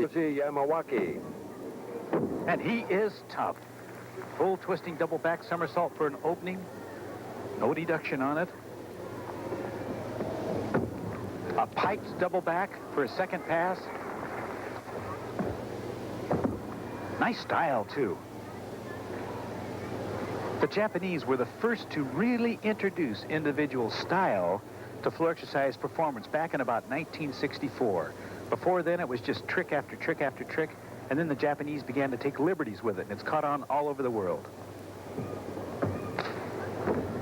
Yamawaki. And he is tough. Full twisting double back somersault for an opening. No deduction on it. A piked double back for a second pass. Nice style, too. The Japanese were the first to really introduce individual style to floor exercise performance back in about 1964. Before then, it was just trick after trick after trick, and then the Japanese began to take liberties with it, and it's caught on all over the world.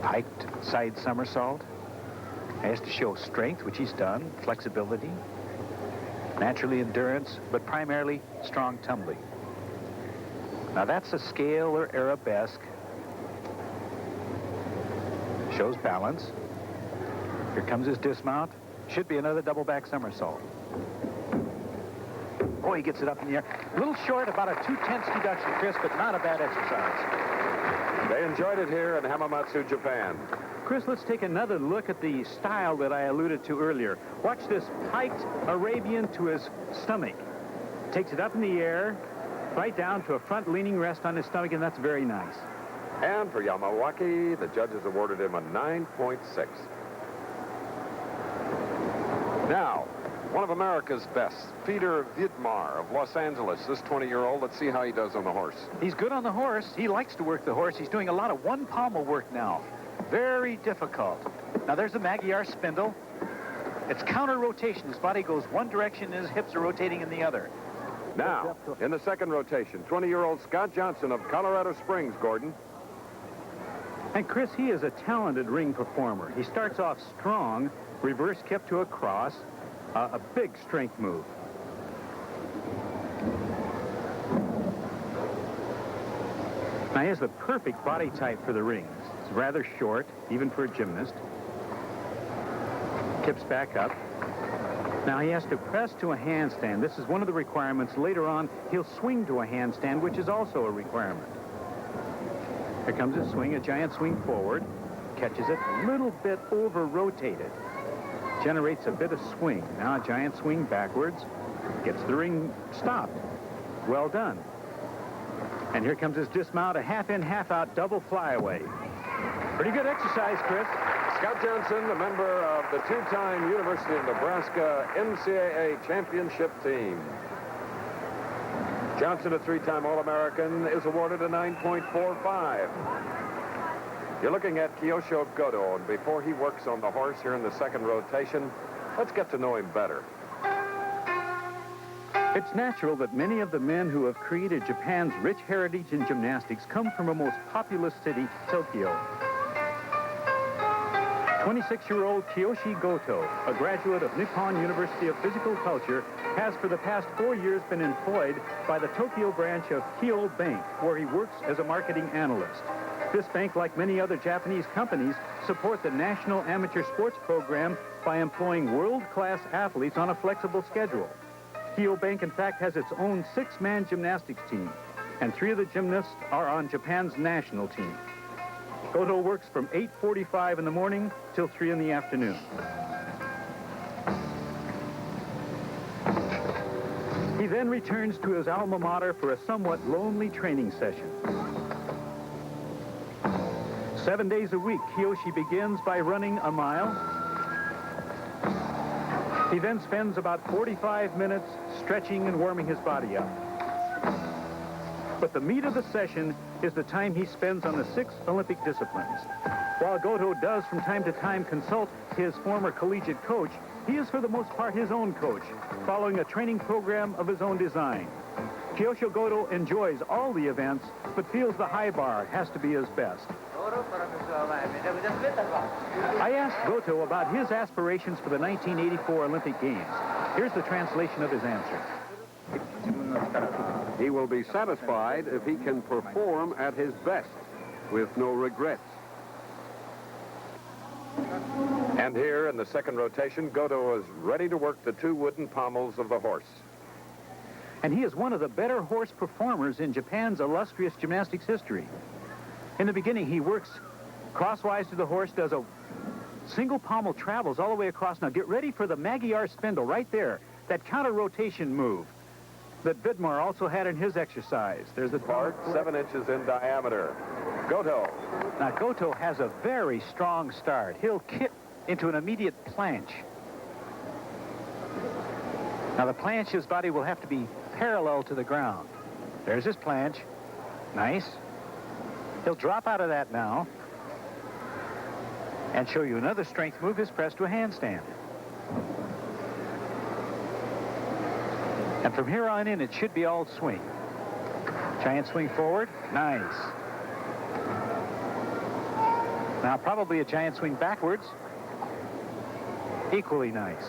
Piked side somersault. Has to show strength, which he's done, flexibility, naturally endurance, but primarily strong tumbling. Now that's a scale or arabesque. Shows balance. Here comes his dismount. Should be another double back somersault. Oh, he gets it up in the air. A little short, about a 2/10 deduction, Chris, but not a bad exercise. They enjoyed it here in Hamamatsu, Japan. Chris, let's take another look at the style that I alluded to earlier. Watch this piked Arabian to his stomach. Takes it up in the air, right down to a front leaning rest on his stomach, and that's very nice. And for Yamawaki, the judges awarded him a 9.6. Now, one of America's best, Peter Vidmar of Los Angeles, this 20-year-old. Let's see how he does on the horse. He's good on the horse. He likes to work the horse. He's doing a lot of one pommel work now. Very difficult. Now there's the Magyar spindle. It's counter rotation. His body goes one direction and his hips are rotating in the other. Now, in the second rotation, 20-year-old Scott Johnson of Colorado Springs, Gordon. And Chris, he is a talented ring performer. He starts off strong, reverse kick to a cross, a big strength move. Now he has the perfect body type for the rings. It's rather short, even for a gymnast. Tips back up. Now he has to press to a handstand. This is one of the requirements. Later on, he'll swing to a handstand, which is also a requirement. Here comes his swing, a giant swing forward. Catches it, a little bit over-rotated. Generates a bit of swing. Now a giant swing backwards. Gets the ring stopped. Well done. And here comes his dismount, a half-in, half-out double flyaway. Pretty good exercise, Chris. Scott Johnson, a member of the two-time University of Nebraska NCAA championship team. Johnson, a three-time All-American, is awarded a 9.45. You're looking at Kyosho Goto, and before he works on the horse here in the second rotation, let's get to know him better. It's natural that many of the men who have created Japan's rich heritage in gymnastics come from a most populous city, Tokyo. 26-year-old Kiyoshi Goto, a graduate of Nippon University of Physical Culture, has for the past 4 years been employed by the Tokyo branch of Kyoto Bank, where he works as a marketing analyst. This bank, like many other Japanese companies, support the National Amateur Sports Program by employing world-class athletes on a flexible schedule. Kyoto Bank, in fact, has its own 6-man gymnastics team, and 3 of the gymnasts are on Japan's national team. Goto works from 8:45 in the morning till 3 in the afternoon. He then returns to his alma mater for a somewhat lonely training session. 7 days a week, Kiyoshi begins by running a mile. He then spends about 45 minutes stretching and warming his body up. But the meat of the session is the time he spends on the 6 Olympic disciplines. While Goto does from time to time consult his former collegiate coach, he is for the most part his own coach, following a training program of his own design. Kiyoshi Goto enjoys all the events, but feels the high bar has to be his best. I asked Goto about his aspirations for the 1984 Olympic Games. Here's the translation of his answer. He will be satisfied if he can perform at his best, with no regrets. And here in the second rotation, Goto is ready to work the 2 wooden pommels of the horse. And he is one of the better horse performers in Japan's illustrious gymnastics history. In the beginning, he works crosswise to the horse, does a single pommel, travels all the way across. Now get ready for the Magyar spindle right there, that counter rotation move. that Vidmar also had in his exercise. There's the Part 7 inches in diameter. Goto. Now, Goto has a very strong start. He'll kick into an immediate planche. Now, the planche, his body will have to be parallel to the ground. There's his planche. Nice. He'll drop out of that now and show you another strength move, his press to a handstand. And from here on in, it should be all swing. Giant swing forward. Nice. Now, probably a giant swing backwards. Equally nice.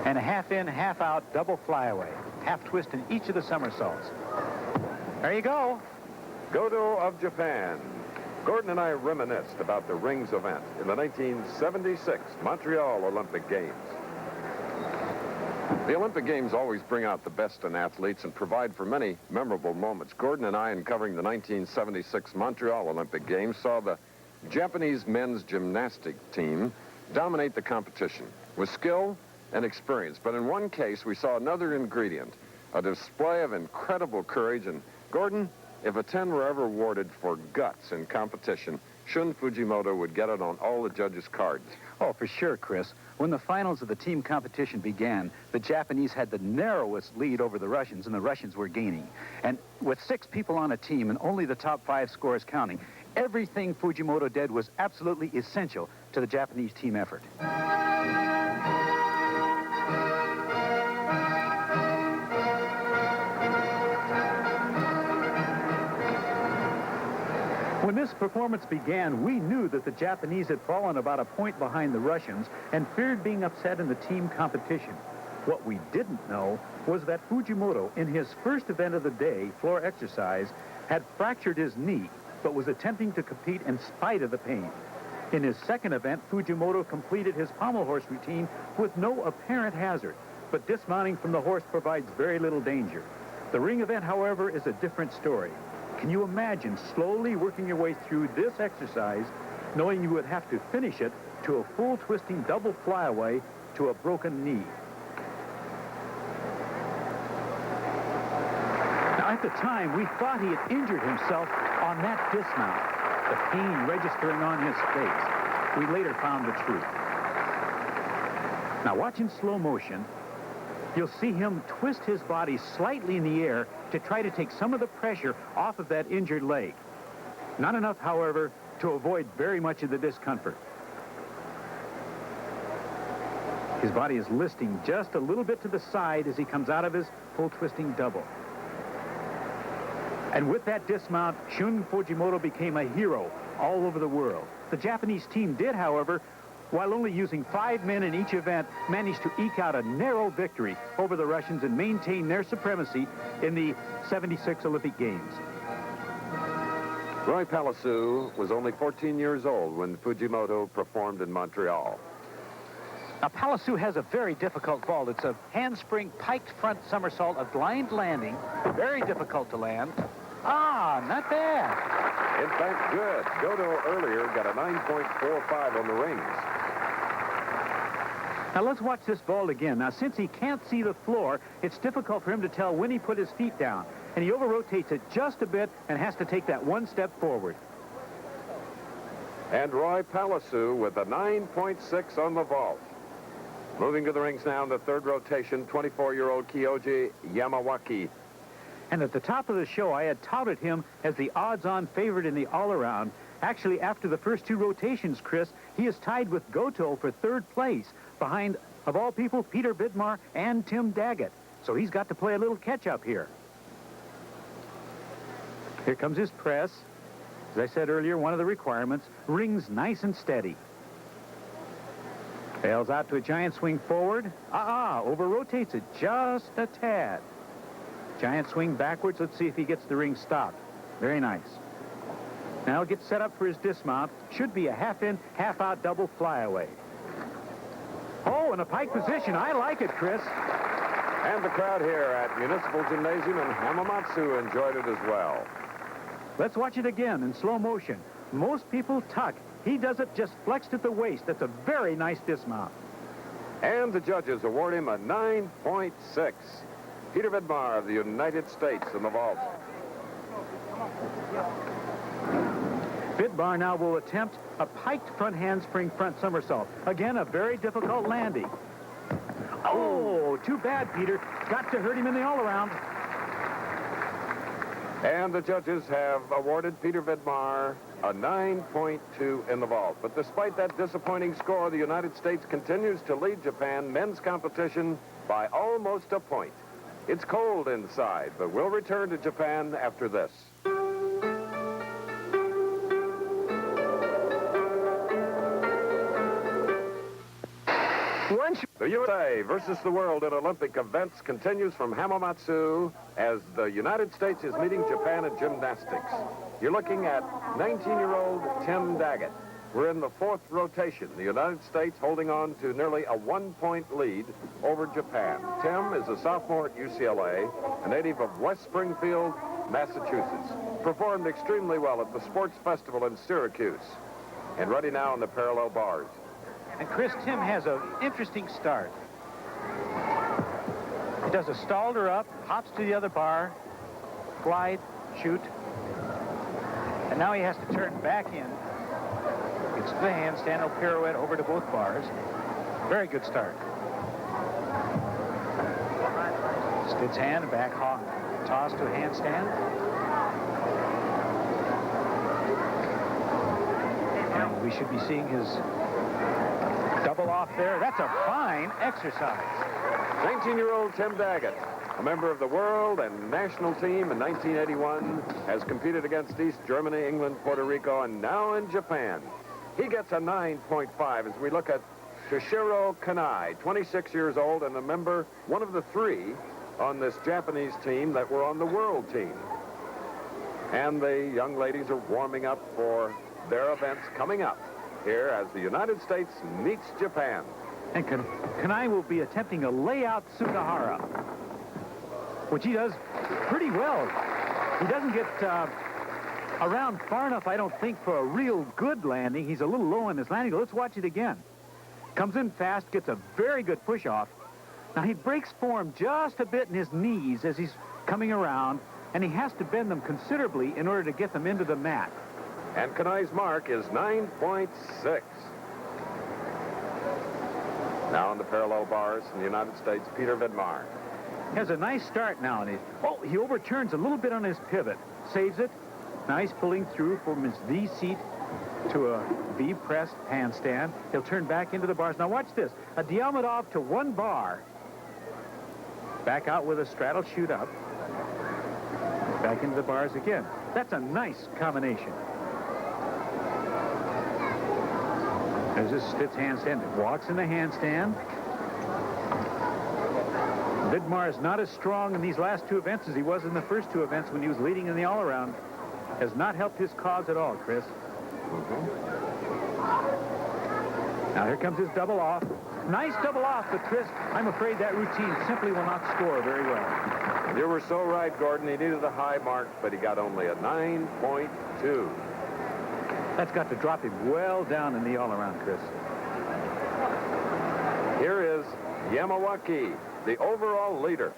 And a half in, half out, double flyaway. Half twist in each of the somersaults. There you go. Goto of Japan. Gordon and I reminisced about the rings event in the 1976 Montreal Olympic Games. The Olympic Games always bring out the best in athletes and provide for many memorable moments. Gordon and I, in covering the 1976 Montreal Olympic Games, saw the Japanese men's gymnastic team dominate the competition with skill and experience. But in one case, we saw another ingredient, a display of incredible courage. And Gordon, if a 10 were ever awarded for guts in competition, Shun Fujimoto would get it on all the judges' cards. Oh, for sure, Chris. When the finals of the team competition began, the Japanese had the narrowest lead over the Russians, and the Russians were gaining. And with 6 people on a team and only the top 5 scores counting, everything Fujimoto did was absolutely essential to the Japanese team effort. When this performance began, we knew that the Japanese had fallen about a point behind the Russians and feared being upset in the team competition. What we didn't know was that Fujimoto, in his first event of the day, floor exercise, had fractured his knee, but was attempting to compete in spite of the pain. In his second event, Fujimoto completed his pommel horse routine with no apparent hazard, but dismounting from the horse provides very little danger. The ring event, however, is a different story. Can you imagine slowly working your way through this exercise, knowing you would have to finish it to a full twisting double flyaway to a broken knee? Now, at the time, we thought he had injured himself on that dismount, the pain registering on his face. We later found the truth. Now, watch in slow motion. You'll see him twist his body slightly in the air to try to take some of the pressure off of that injured leg. Not enough, however, to avoid very much of the discomfort. His body is listing just a little bit to the side as he comes out of his full twisting double. And with that dismount, Shun Fujimoto became a hero all over the world. The Japanese team did, however, while only using 5 men in each event, managed to eke out a narrow victory over the Russians and maintain their supremacy in the 76 Olympic Games. Roy Pallisu was only 14 years old when Fujimoto performed in Montreal. Now, Pallisu has a very difficult vault. It's a handspring piked front somersault, a blind landing, very difficult to land. Ah, not bad. In fact, good. Goto earlier got a 9.45 on the rings. Now, let's watch this vault again. Now, since he can't see the floor, it's difficult for him to tell when he put his feet down. And he over-rotates it just a bit and has to take that one step forward. And Roy Pallisu with a 9.6 on the vault. Moving to the rings now in the third rotation, 24-year-old Kyoji Yamawaki. And at the top of the show, I had touted him as the odds-on favorite in the all-around. Actually, after the first 2 rotations, Chris, he is tied with Goto for 3rd place, behind, of all people, Peter Vidmar and Tim Daggett. So he's got to play a little catch-up here. Here comes his press. As I said earlier, one of the requirements, rings nice and steady. Fails out to a giant swing forward. Over-rotates it just a tad. Giant swing backwards. Let's see if he gets the ring stopped. Very nice. Now gets set up for his dismount. Should be a half-in, half-out double flyaway. Oh, in a pike position. I like it, Chris. And the crowd here at Municipal Gymnasium in Hamamatsu enjoyed it as well. Let's watch it again in slow motion. Most people tuck. He does it just flexed at the waist. That's a very nice dismount. And the judges award him a 9.6. Peter Vidmar of the United States in the vault. Vidmar now will attempt a piked front handspring front somersault. Again, a very difficult landing. Oh, too bad, Peter. Got to hurt him in the all-around. And the judges have awarded Peter Vidmar a 9.2 in the vault. But despite that disappointing score, the United States continues to lead Japan men's competition by almost a point. It's cold inside, but we'll return to Japan after this. The USA versus the world in Olympic events continues from Hamamatsu as the United States is meeting Japan in gymnastics. You're looking at 19-year-old Tim Daggett. We're in the fourth rotation. The United States holding on to nearly a 1-point lead over Japan. Tim is a sophomore at UCLA, a native of West Springfield, Massachusetts. Performed extremely well at the Sports Festival in Syracuse. And ready now on the parallel bars. And Chris, Tim has an interesting start. He does a stalder up, hops to the other bar, glide, shoot. And now he has to turn back in. Gets to the handstand, no pirouette over to both bars. Very good start. Stitz hand, back hawk, toss to a handstand. And we should be seeing his double off there. That's a fine exercise. 19-year-old Tim Daggett, a member of the world and national team in 1981, has competed against East Germany, England, Puerto Rico, and now in Japan. He gets a 9.5 as we look at Toshiro Kanai, 26 years old and a member, one of the three on this Japanese team that were on the world team. And the young ladies are warming up for their events coming up here as the United States meets Japan. And Kanai will be attempting a layout Sugahara, which he does pretty well. He doesn't get around far enough, I don't think, for a real good landing. He's a little low on his landing. Let's watch it again. Comes in fast, gets a very good push-off. Now, he breaks form just a bit in his knees as he's coming around, and he has to bend them considerably in order to get them into the mat. And Kanai's mark is 9.6. Now on the parallel bars in the United States, Peter Vidmar. Has a nice start now. And he overturns a little bit on his pivot. Saves it. Nice pulling through from his V seat to a V-pressed handstand. He'll turn back into the bars. Now watch this. A Diamondov to one bar. Back out with a straddle shoot up. Back into the bars again. That's a nice combination. There's this Stitz handstand. Walks in the handstand. Vidmar is not as strong in these last two events as he was in the first two events when he was leading in the all-around. Has not helped his cause at all, Chris. Now here comes his double off. Nice double off, but Chris, I'm afraid that routine simply will not score very well. You were so right, Gordon. He needed a high mark, but he got only a 9.2. That's got to drop him well down in the all-around, Chris. Here is Yamawaki, the overall leader.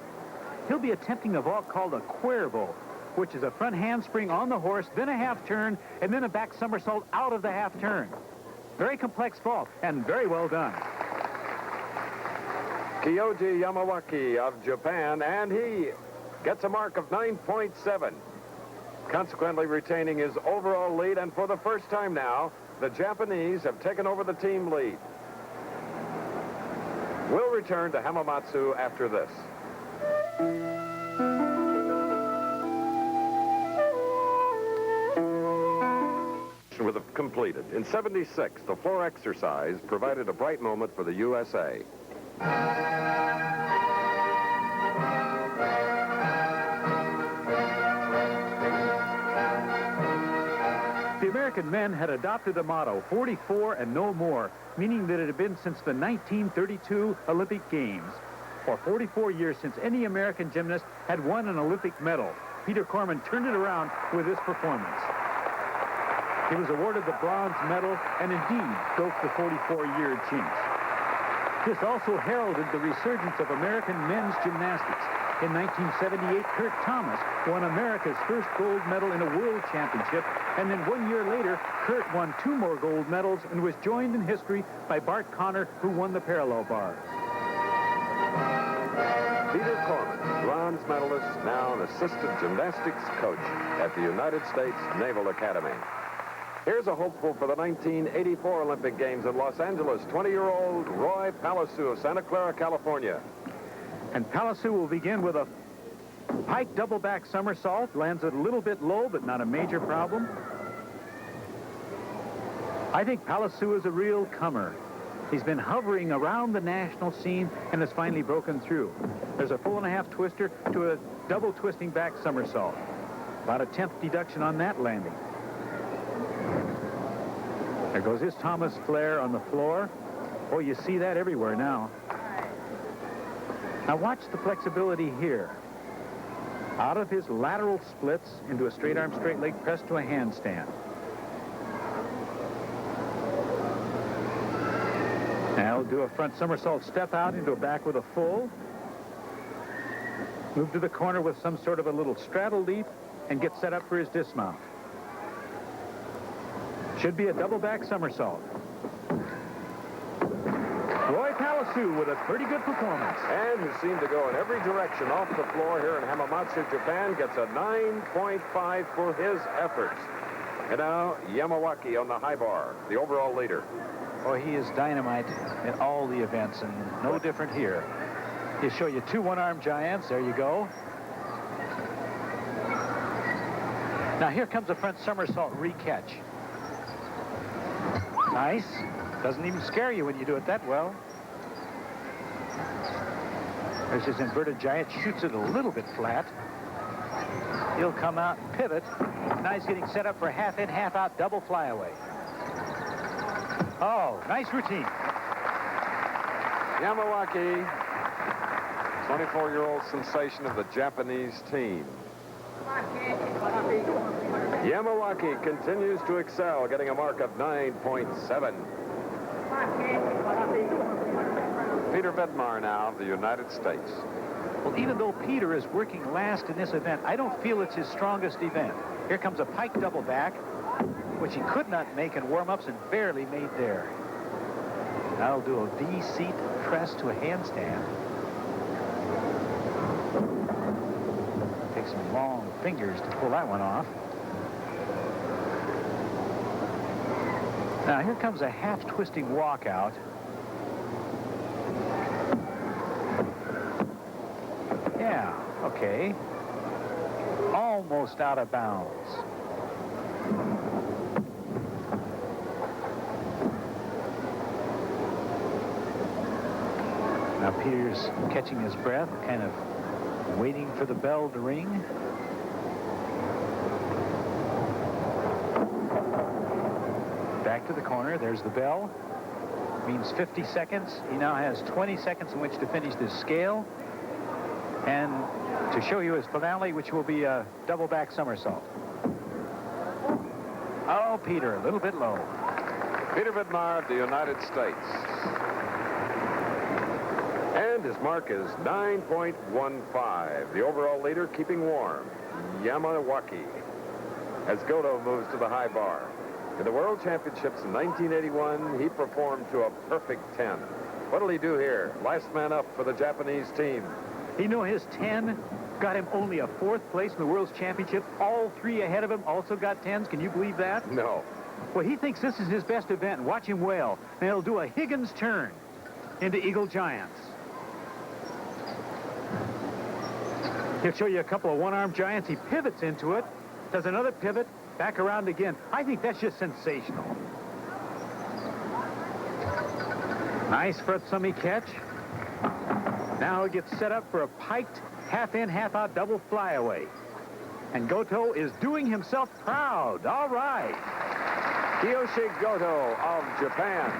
He'll be attempting a vault called a Cuervo, which is a front handspring on the horse, then a half turn, and then a back somersault out of the half turn. Very complex vault, and very well done. Kyoji Yamawaki of Japan, and he gets a mark of 9.7. Consequently retaining his overall lead, and for the first time now, the Japanese have taken over the team lead. We'll return to Hamamatsu after this. With it completed. In 76, the floor exercise provided a bright moment for the USA. The American men had adopted a motto, 44 and no more, meaning that it had been since the 1932 Olympic Games, or 44 years since any American gymnast had won an Olympic medal. Peter Corman turned it around with this performance. He was awarded the bronze medal and indeed broke the 44-year jinx. This also heralded the resurgence of American men's gymnastics. In 1978, Kurt Thomas won America's first gold medal in a world championship, and then 1 year later, Kurt won 2 more gold medals and was joined in history by Bart Connor, who won the parallel bar. Peter Corman, bronze medalist, now an assistant gymnastics coach at the United States Naval Academy. Here's a hopeful for the 1984 Olympic Games in Los Angeles, 20-year-old Roy Pallisu of Santa Clara, California. And Pallisu will begin with a pike double-back somersault. Lands it a little bit low, but not a major problem. I think Pallisu is a real comer. He's been hovering around the national scene and has finally broken through. There's a full and a half twister to a double twisting back somersault. About a 10th deduction on that landing. There goes his Thomas flare on the floor. Oh, you see that everywhere now. Now watch the flexibility here. Out of his lateral splits into a straight arm, straight leg press to a handstand. Now he'll do a front somersault step out into a back with a full. Move to the corner with some sort of a little straddle leap and get set up for his dismount. Should be a double back somersault. Roy Pallisu with a pretty good performance. And who seemed to go in every direction off the floor here in Hamamatsu, Japan, gets a 9.5 for his efforts. And now Yamawaki on the high bar, the overall leader. Well, he is dynamite in all the events, and no different here. He'll show you 2 one-arm giants. There you go. Now here comes a front somersault re-catch. Nice. Doesn't even scare you when you do it that well. There's his inverted giant. Shoots it a little bit flat. He'll come out and pivot. Now he's getting set up for half in, half out double flyaway. Oh, nice routine. Yamawaki, 24-year-old sensation of the Japanese team. Yamawaki continues to excel, getting a mark of 9.7. Peter Vedmar now of the United States. Well, even though Peter is working last in this event, I don't feel it's his strongest event. Here comes a pike double back, which he could not make in warm-ups and barely made there. Now he'll do a V-seat press to a handstand. Takes some long fingers to pull that one off. Now here comes a half-twisting walkout. Yeah, okay. Almost out of bounds. Now Peter's catching his breath, kind of waiting for the bell to ring. Back to the corner. There's the bell. Means 50 seconds. He now has 20 seconds in which to finish this scale. And to show you his finale, which will be a double back somersault. Oh, Peter, a little bit low. Peter Vidmar of the United States. And his mark is 9.15. The overall leader keeping warm, Yamawaki, as Goto moves to the high bar. In the World Championships in 1981, he performed to a perfect 10. What'll he do here? Last man up for the Japanese team. You know, his 10 got him only a 4th place in the World Championship. All 3 ahead of him also got 10s. Can you believe that? No. Well, he thinks this is his best event. Watch him wail. And he'll do a Higgins turn into Eagle Giants. He'll show you a couple of one-arm giants. He pivots into it, does another pivot, back around again. I think that's just sensational. Nice front summy catch. Now he gets set up for a piked half-in, half-out double flyaway. And Goto is doing himself proud. All right. Kiyoshi Goto of Japan.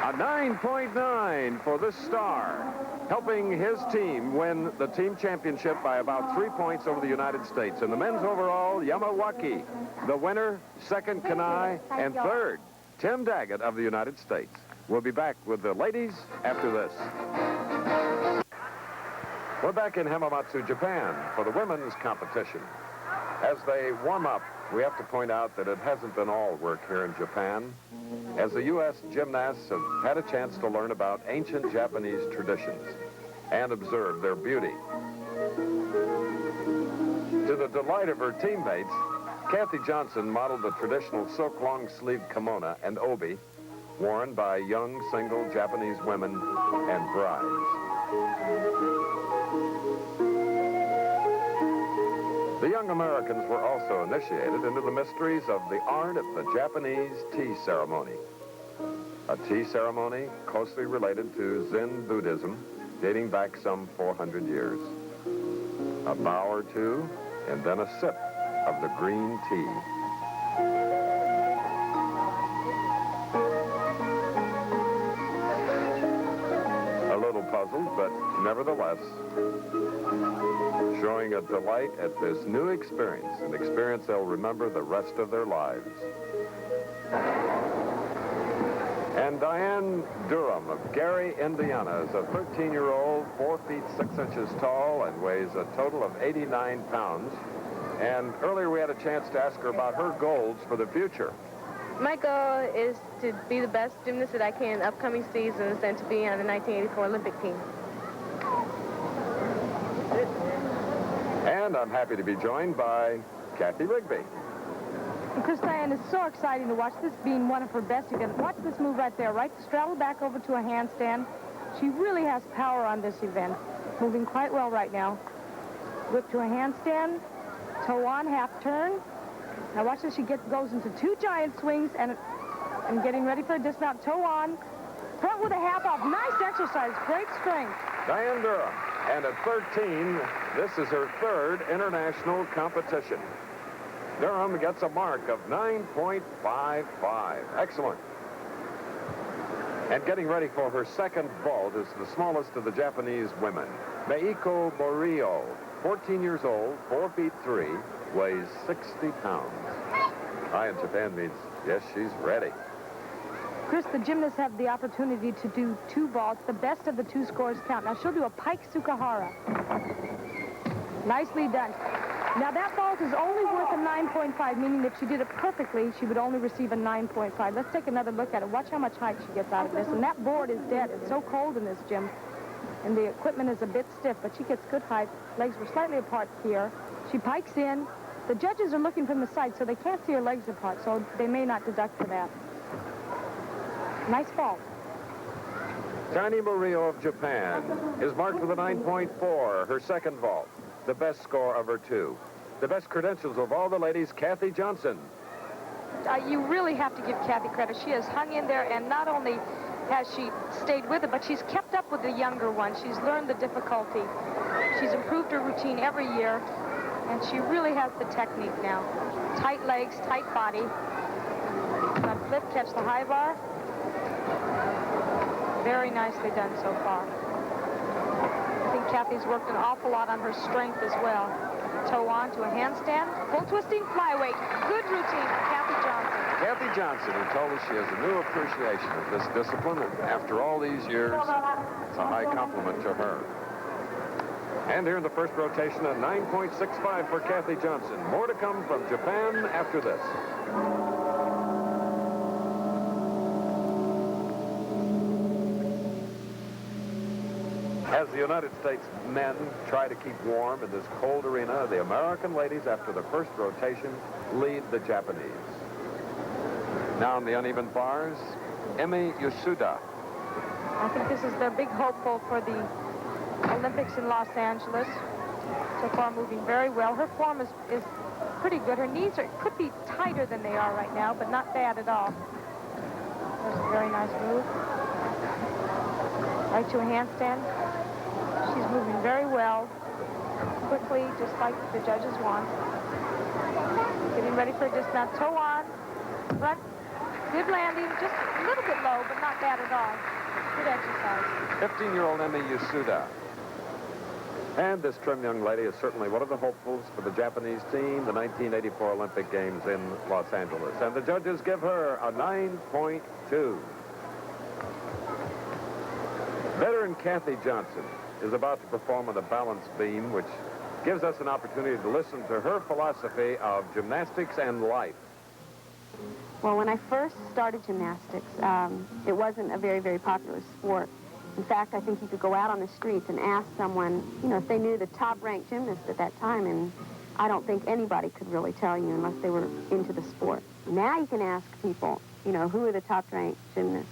A 9.9 for this star, helping his team win the team championship by about 3 points over the United States. In the men's overall, Yamawaki, the winner, second Kanai, and third, Tim Daggett of the United States. We'll be back with the ladies after this. We're back in Hamamatsu, Japan for the women's competition. As they warm up, we have to point out that it hasn't been all work here in Japan, as the U.S. gymnasts have had a chance to learn about ancient Japanese traditions and observe their beauty. To the delight of her teammates, Kathy Johnson modeled the traditional silk long-sleeved kimono and obi worn by young single Japanese women and brides. The young Americans were also initiated into the mysteries of the art of the Japanese tea ceremony. A tea ceremony closely related to Zen Buddhism, dating back some 400 years. A bow or two, and then a sip of the green tea. A little puzzled, but nevertheless, showing a delight at this new experience, an experience they'll remember the rest of their lives. And Diane Durham of Gary, Indiana, is a 13-year-old, 4 feet 6 inches tall, and weighs a total of 89 pounds. And earlier we had a chance to ask her about her goals for the future. My goal is to be the best gymnast that I can in upcoming seasons and to be on the 1984 Olympic team. And I'm happy to be joined by Kathy Rigby. And Chris, Diane, it's so exciting to watch this being one of her best events. Watch this move right there, right? Straddle back over to a handstand. She really has power on this event. Moving quite well right now. Whip to a handstand. Toe on, half turn. Now watch this. She goes into 2 giant swings and getting ready for a dismount. Toe on. Front with a half off. Nice exercise. Great strength. Diane Durham. And at 13, this is her 3rd international competition. Durham gets a mark of 9.55. Excellent. And getting ready for her 2nd vault is the smallest of the Japanese women, Meiko Morio, 14 years old, 4 feet 3, weighs 60 pounds. Hi in Japan means, yes, she's ready. Chris, the gymnasts have the opportunity to do 2 vaults. The best of the 2 scores count. Now she'll do a pike sukahara. Nicely done. Now that vault is only worth a 9.5, meaning if she did it perfectly, she would only receive a 9.5. Let's take another look at it. Watch how much height she gets out of this. And that board is dead. It's so cold in this gym. And the equipment is a bit stiff, but she gets good height. Legs were slightly apart here. She pikes in. The judges are looking from the side, so they can't see her legs apart, so they may not deduct for that. Nice vault. Tiny Murillo of Japan is marked with a 9.4, her 2nd vault. The best score of her 2. The best credentials of all the ladies, Kathy Johnson. You really have to give Kathy credit. She has hung in there, and not only has she stayed with it, but she's kept up with the younger one. She's learned the difficulty. She's improved her routine every year, and she really has the technique now. Tight legs, tight body. Front flip, catch the high bar. Very nicely done so far. I think Kathy's worked an awful lot on her strength as well. Toe on to a handstand. Full twisting flyweight. Good routine for Kathy Johnson. Kathy Johnson, who told us she has a new appreciation of this discipline, and after all these years, it's a high compliment to her. And here in the first rotation, a 9.65 for Kathy Johnson. More to come from Japan after this. As the United States men try to keep warm in this cold arena, the American ladies, after the first rotation, lead the Japanese. Now in the uneven bars, Emi Yasuda. I think this is their big hopeful for the Olympics in Los Angeles. So far moving very well. Her form is pretty good. Her knees could be tighter than they are right now, but not bad at all. That's a very nice move. Right to a handstand. She's moving very well, quickly, just like the judges want. Getting ready for a dismount. Toe on, front, good landing, just a little bit low, but not bad at all. Good exercise. 15-year-old Emi Yasuda. And this trim young lady is certainly one of the hopefuls for the Japanese team, the 1984 Olympic Games in Los Angeles. And the judges give her a 9.2. Veteran Kathy Johnson is about to perform on the balance beam, which gives us an opportunity to listen to her philosophy of gymnastics and life. Well, when I first started gymnastics, it wasn't a very, very popular sport. In fact, I think you could go out on the streets and ask someone, you know, if they knew the top-ranked gymnast at that time, and I don't think anybody could really tell you unless they were into the sport. Now you can ask people, you know, who are the top-ranked gymnasts,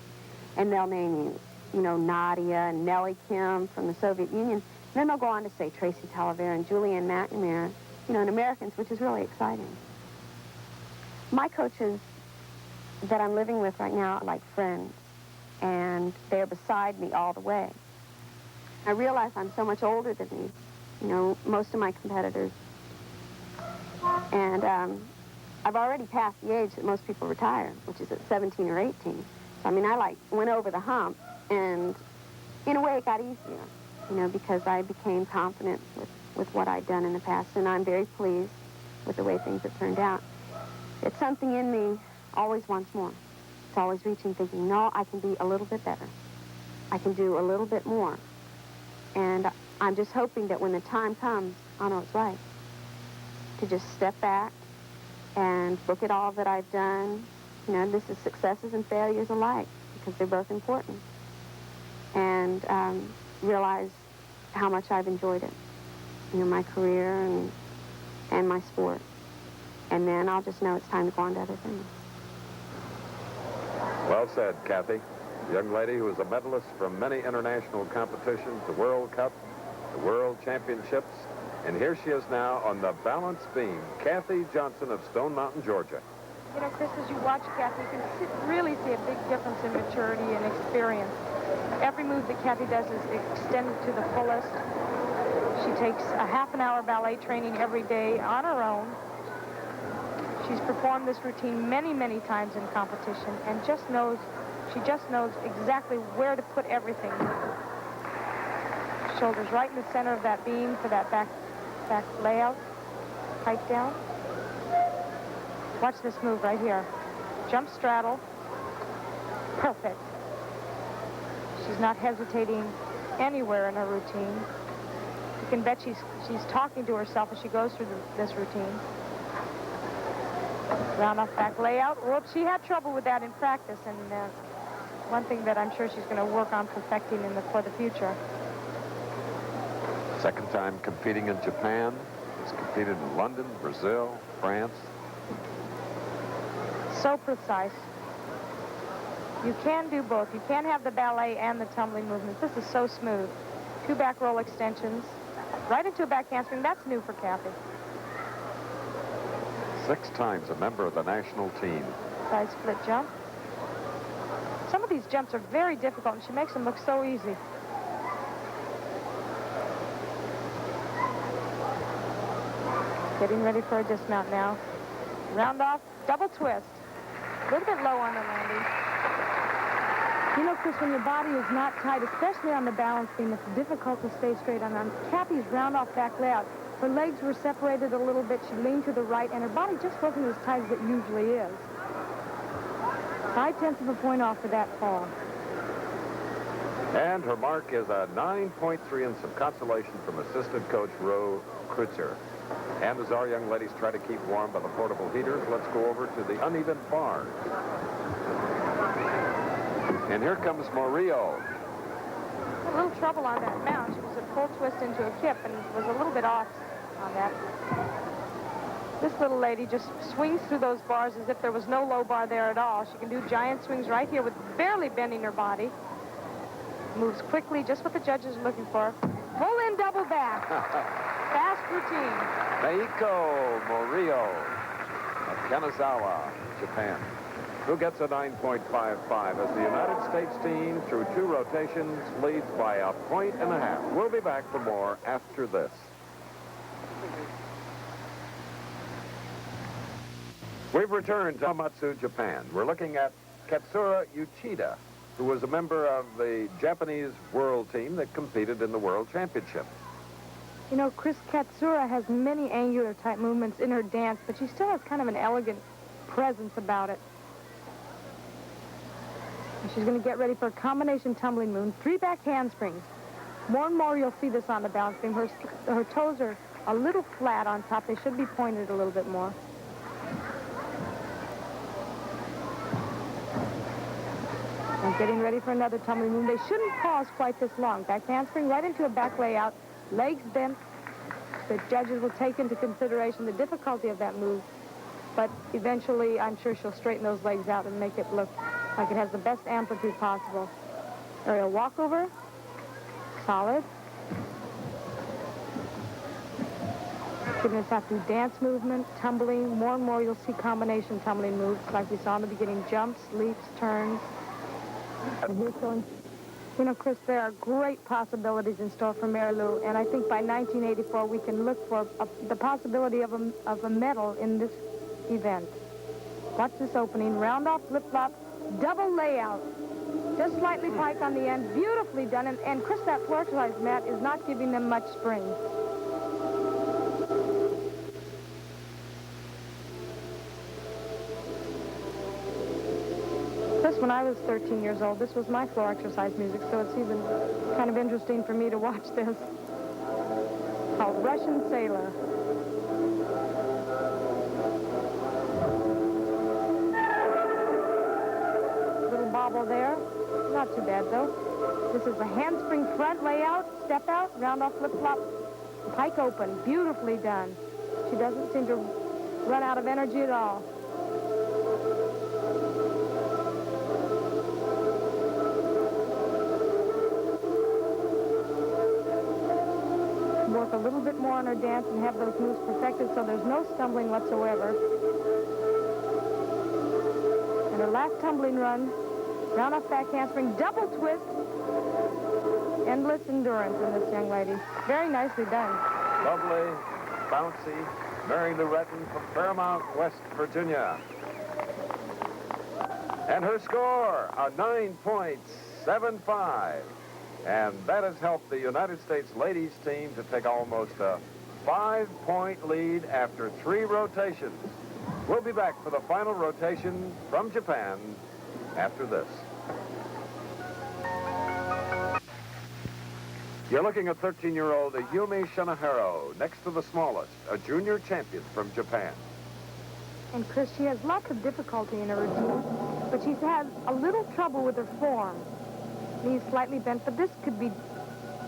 and they'll name you know, Nadia and Nellie Kim from the Soviet Union. And then they'll go on to say Tracy Talavera and Julianne McNamara, you know, and Americans, which is really exciting. My coaches that I'm living with right now are like friends, and they're beside me all the way. I realize I'm so much older than me, you know, most of my competitors. And I've already passed the age that most people retire, which is at 17 or 18. So, I mean, I, like, went over the hump, and in a way it got easier, you know, because I became confident with what I'd done in the past, and I'm very pleased with the way things have turned out. It's something in me always wants more. It's always reaching, thinking, no, I can be a little bit better. I can do a little bit more. And I'm just hoping that when the time comes, I'll know it's right. To just step back and look at all that I've done. You know, this is successes and failures alike, because they're both important. And realize how much I've enjoyed it. You know, my career and my sport. And then I'll just know it's time to go on to other things. Well said, Kathy. A young lady who is a medalist from many international competitions, the World Cup, the World Championships, and here she is now on the balance beam, Kathy Johnson of Stone Mountain, Georgia. You know, Chris, as you watch Kathy, you can really see a big difference in maturity and experience. Every move that Kathy does is extended to the fullest. She takes a half-an-hour ballet training every day on her own. She's performed this routine many, many times in competition, and she just knows exactly where to put everything. Shoulders right in the center of that beam for that back layout. Pike down. Watch this move right here. Jump straddle. Perfect. She's not hesitating anywhere in her routine. You can bet she's talking to herself as she goes through this routine. Round off back layout. Whoops, she had trouble with that in practice, and one thing that I'm sure she's going to work on perfecting for the future. Second time competing in Japan. She's competed in London, Brazil, France. So precise. You can do both. You can have the ballet and the tumbling movements. This is so smooth. 2 back roll extensions. Right into a back handspring. That's new for Kathy. 6 times a member of the national team. Side split jump. Some of these jumps are very difficult, and she makes them look so easy. Getting ready for a dismount now. Round off, double twist. A little bit low on the landing. You know, Chris, when your body is not tight, especially on the balance beam, it's difficult to stay straight on Kathy's round off back layout. Her legs were separated a little bit. She leaned to the right, and her body just wasn't as tight as it usually is. 0.5 of a point off for that fall. And her mark is a 9.3 and some consolation from assistant coach Ro Kreutzer. And as our young ladies try to keep warm by the portable heaters, let's go over to the uneven bars. And here comes Murillo. A little trouble on that mount. She was a full twist into a kip and was a little bit off on that. This little lady just swings through those bars as if there was no low bar there at all. She can do giant swings right here with barely bending her body. Moves quickly, just what the judges are looking for. Pull in, double back. Fast routine. Meiko Murillo of Kanazawa, Japan, who gets a 9.55 as the United States team, through 2 rotations, leads by a 1.5. We'll be back for more after this. We've returned to Hamamatsu, Japan. We're looking at Katsura Uchida, who was a member of the Japanese world team that competed in the World Championship. You know, Chris, Katsura has many angular type movements in her dance, but she still has kind of an elegant presence about it. And she's going to get ready for a combination tumbling move. 3 back handsprings. More and more you'll see this on the balance beam. Her toes are a little flat on top. They should be pointed a little bit more. And getting ready for another tumbling move. They shouldn't pause quite this long. Back handspring right into a back layout, legs bent. The judges will take into consideration the difficulty of that move. But eventually, I'm sure she'll straighten those legs out and make it look like it has the best amplitude possible. Aerial walkover. Solid. Gymnasts have to do dance movement, tumbling. More and more you'll see combination tumbling moves like we saw in the beginning. Jumps, leaps, turns. And here's going. You know, Chris, there are great possibilities in store for Mary Lou, and I think by 1984 we can look for the possibility of a medal in this event. Watch this opening. Round off, flip-flop, double layout. Just slightly pike on the end. Beautifully done. And Chris, that floor exercise mat is not giving them much spring. Chris, when I was 13 years old, this was my floor exercise music, so it's even kind of interesting for me to watch this. Called Russian Sailor. Little bobble there. Not too bad, though. This is a handspring front layout, step out, round off flip-flop, pike open. Beautifully done. She doesn't seem to run out of energy at all. Work a little bit more on her dance and have those moves perfected so there's no stumbling whatsoever. And her last tumbling run, round off back handspring, double twist. Endless endurance in this young lady. Very nicely done. Lovely, bouncy, Mary Lou Retton from Fairmount, West Virginia. And her score, a 9.75. And that has helped the United States ladies team to take almost a 5-point lead after 3 rotations. We'll be back for the final rotation from Japan after this. You're looking at 13-year-old Ayumi Shinohiro, next to the smallest, a junior champion from Japan. And Chris, she has lots of difficulty in her routine, but she's had a little trouble with her form. Knees slightly bent, but this could be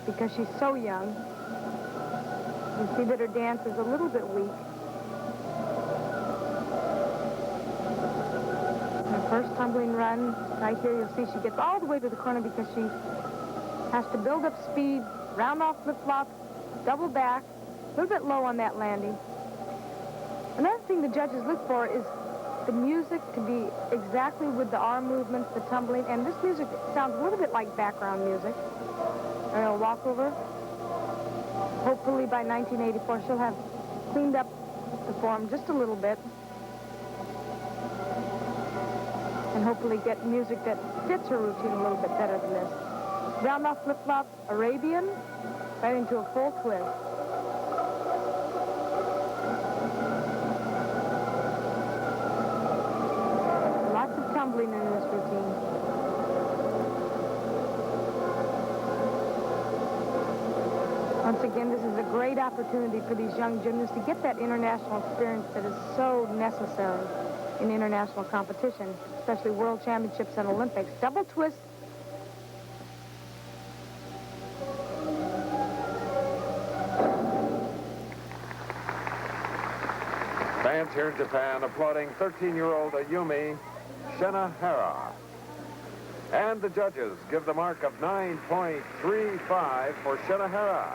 because she's so young. You see that her dance is a little bit weak. Her first tumbling run, right here, you'll see she gets all the way to the corner because she has to build up speed, round off flip-flop, double back, a little bit low on that landing. Another thing the judges look for is the music to be exactly with the arm movements, the tumbling, and this music sounds a little bit like background music. Aerial walkover. Hopefully by 1984 she'll have cleaned up the form just a little bit. And hopefully get music that fits her routine a little bit better than this. Round off flip-flop, Arabian, right into a full twist. Lots of tumbling in this routine. Once again, this is a great opportunity for these young gymnasts to get that international experience that is so necessary in international competition, especially world championships and Olympics. Double twist. Fans here in Japan applauding 13-year-old Ayumi Shinohiro. And the judges give the mark of 9.35 for Shinohiro.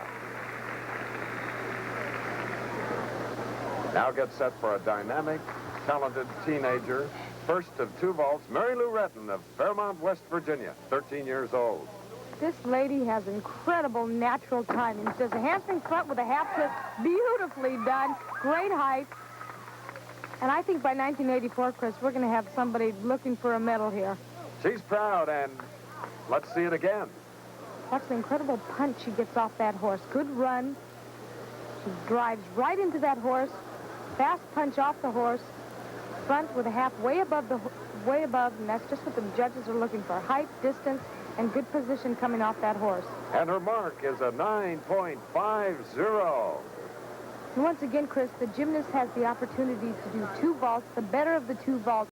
Now get set for a dynamic, talented teenager. First of 2 vaults, Mary Lou Retton of Fairmount, West Virginia, 13 years old. This lady has incredible natural timing. She does a handspring front with a half twist. Beautifully done. Great height. And I think by 1984, Chris, we're going to have somebody looking for a medal here. She's proud, and let's see it again. Watch the incredible punch she gets off that horse. Good run. She drives right into that horse. Fast punch off the horse. Front with a half way above, and that's just what the judges are looking for. Height, distance, and good position coming off that horse. And her mark is a 9.50. And once again, Chris, the gymnast has the opportunity to do 2 vaults. The better of the 2 vaults